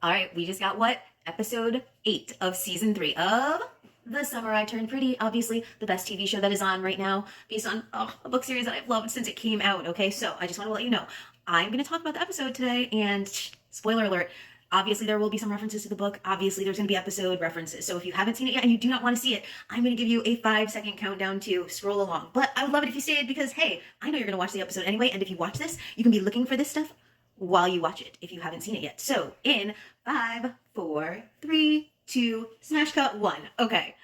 All right, we just got what? Episode 8 of season 3 of The Summer I Turned Pretty. Obviously, the best TV show that is on right now, based on a book series that I've loved since it came out. Okay, so I just want to let you know I'm going to talk about the episode today, and spoiler alert. Obviously, there will be some references to the book. Obviously, there's going to be episode references. So if you haven't seen it yet and you do not want to see it, I'm going to give you a 5-second countdown to scroll along. But I would love it if you stayed because, hey, I know you're going to watch the episode anyway. And if you watch this, you can be looking for this stuff while you watch it if you haven't seen it yet. So in 5, 4, 3, 2, smash cut 1. Okay,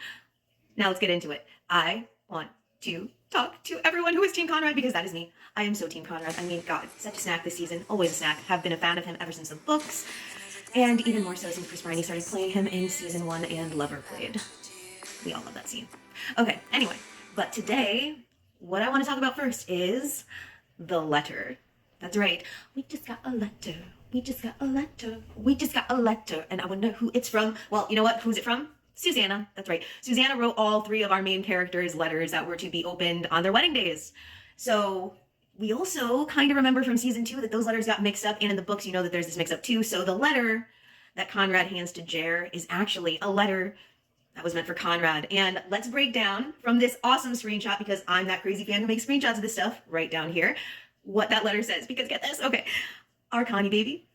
now let's get into it. I want to talk to everyone who is Team Conrad because that is me. I am so Team Conrad. I mean, God, such a snack this season. Always a snack. Have been a fan of him ever since the books. And even more so since Chris Briney started playing him in season 1 and Lover played. We all love that scene. Okay, anyway, but today, what I want to talk about first is the letter. That's right. We just got a letter. We just got a letter. We just got a letter. And I wonder who it's from. Well, you know what? Who's it from? Susanna. That's right. Susanna wrote all 3 of our main characters' letters that were to be opened on their wedding days. So we also kind of remember from season 2 that those letters got mixed up. And in the books, you know that there's this mix up too. So the letter that Conrad hands to Jer is actually a letter that was meant for Conrad. And let's break down from this awesome screenshot, because I'm that crazy fan who makes screenshots of this stuff right down here, what that letter says. Because get this, okay, our Connie baby,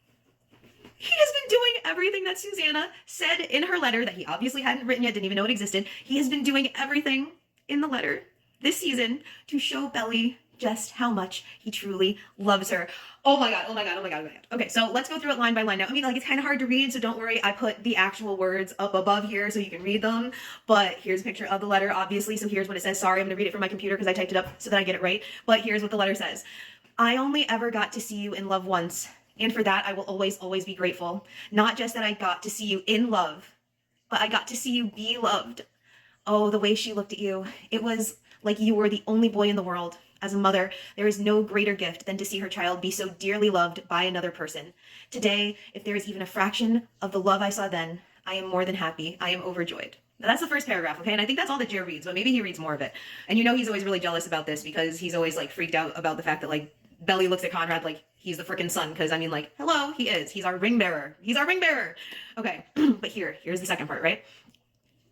he has been doing everything that Susanna said in her letter that he obviously hadn't written yet, didn't even know it existed. He has been doing everything in the letter this season to show Belly just how much he truly loves her. Oh my god, oh my god, oh my god, oh my god. Okay, so let's go through it line by line now. I mean, like, it's kind of hard to read, so don't worry. I put the actual words up above here so you can read them. But here's a picture of the letter, obviously. So here's what it says. Sorry, I'm going to read it from my computer because I typed it up so that I get it right. But here's what the letter says. I only ever got to see you in love once, and for that I will always, always be grateful. Not just that I got to see you in love, but I got to see you be loved. Oh, the way she looked at you. It was like you were the only boy in the world. As a mother, there is no greater gift than to see her child be so dearly loved by another person. Today, if there is even a fraction of the love I saw then, I am more than happy. I am overjoyed. Now, that's the first paragraph, okay? And I think that's all that Jer reads, but maybe he reads more of it. And you know he's always really jealous about this because he's always, like, freaked out about the fact that, like, Belly looks at Conrad like he's the frickin' son. Because, I mean, like, hello, he is. He's our ring bearer. He's our ring bearer. Okay, but here's the second part, right?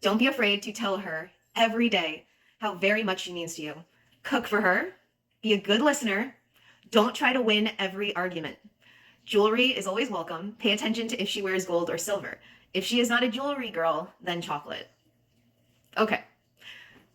Don't be afraid to tell her every day how very much she means to you. Cook for her. Be a good listener. Don't try to win every argument. Jewelry is always welcome. Pay attention to if she wears gold or silver. If she is not a jewelry girl, then chocolate. Okay.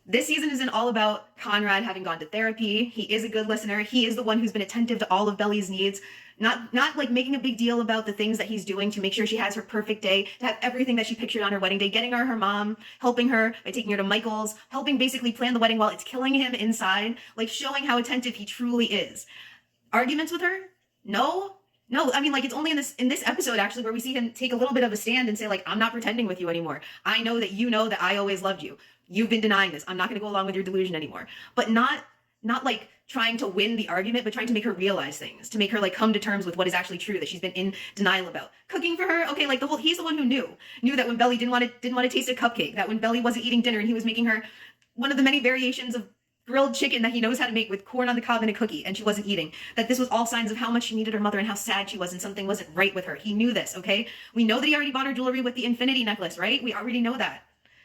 This season isn't all about Conrad having gone to therapy. He is a good listener. He is the one who's been attentive to all of Belly's needs. Not like making a big deal about the things that he's doing to make sure she has her perfect day, to have everything that she pictured on her wedding day, getting her mom, helping her by taking her to Michael's, helping basically plan the wedding while it's killing him inside, like showing how attentive he truly is. Arguments with her? No. I mean, like, it's only in this episode actually where we see him take a little bit of a stand and say, like, I'm not pretending with you anymore. I know that you know that I always loved you. You've been denying this. I'm not going to go along with your delusion anymore. But not like trying to win the argument, but trying to make her realize things, to make her like come to terms with what is actually true that she's been in denial about. Cooking for her, okay, like he's the one who knew that when Belly didn't want to taste a cupcake, that when Belly wasn't eating dinner and he was making her one of the many variations of grilled chicken that he knows how to make with corn on the cob and a cookie, and she wasn't eating, that this was all signs of how much she needed her mother and how sad she was and something wasn't right with her. He knew this, okay? We know that he already bought her jewelry with the infinity necklace, right? We already know that.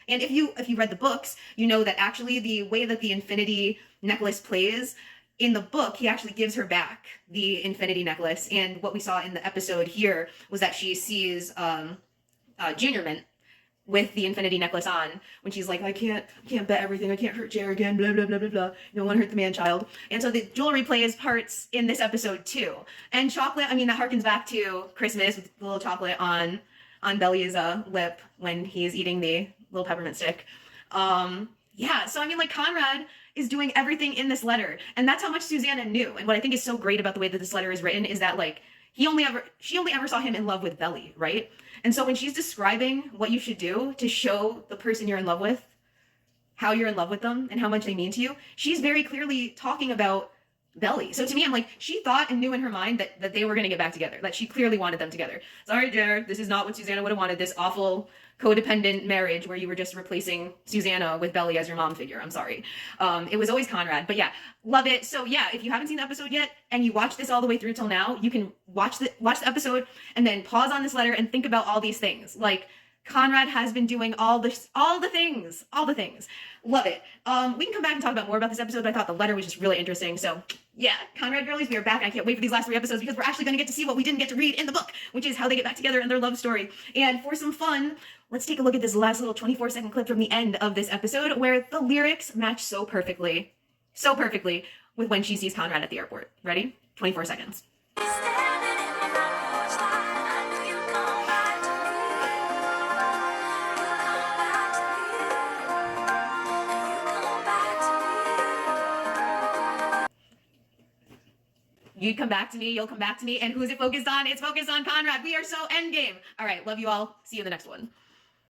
And if you read the books, you know that actually the way that the infinity necklace plays, in the book, he actually gives her back the infinity necklace. And what we saw in the episode here was that she sees Junior Mint with the infinity necklace on when she's like, I can't bet everything. I can't hurt Jer again, blah, blah, blah, blah, blah. You don't want to hurt the man-child. And so the jewelry plays parts in this episode too. And chocolate, I mean, that harkens back to Christmas with the little chocolate on Belly's lip when he's eating the little peppermint stick. Yeah, so I mean, like, Conrad is doing everything in this letter, and that's how much Susanna knew. And what I think is so great about the way that this letter is written is that, like, she only ever saw him in love with Belly, right? And so when she's describing what you should do to show the person you're in love with how you're in love with them and how much they mean to you, she's very clearly talking about Belly. So to me, I'm like, she thought and knew in her mind that they were going to get back together. That she clearly wanted them together. Sorry, Jer, this is not what Susanna would have wanted. This awful codependent marriage where you were just replacing Susanna with Belly as your mom figure. I'm sorry. It was always Conrad. But yeah, love it. So yeah, if you haven't seen the episode yet and you watch this all the way through till now, you can watch the episode and then pause on this letter and think about all these things. Like, Conrad has been doing all the things. Love it. We can come back and talk about more about this episode, but I thought the letter was just really interesting. So yeah, Conrad girlies, we are back. I can't wait for these last 3 episodes because we're actually going to get to see what we didn't get to read in the book, which is how they get back together and their love story. And for some fun, let's take a look at this last little 24-second clip from the end of this episode where the lyrics match so perfectly with when she sees Conrad at the airport. Ready? 24 seconds. You'd come back to me, you'll come back to me, and who's it focused on? It's focused on Conrad. We are so endgame. All right, love you all. See you in the next one.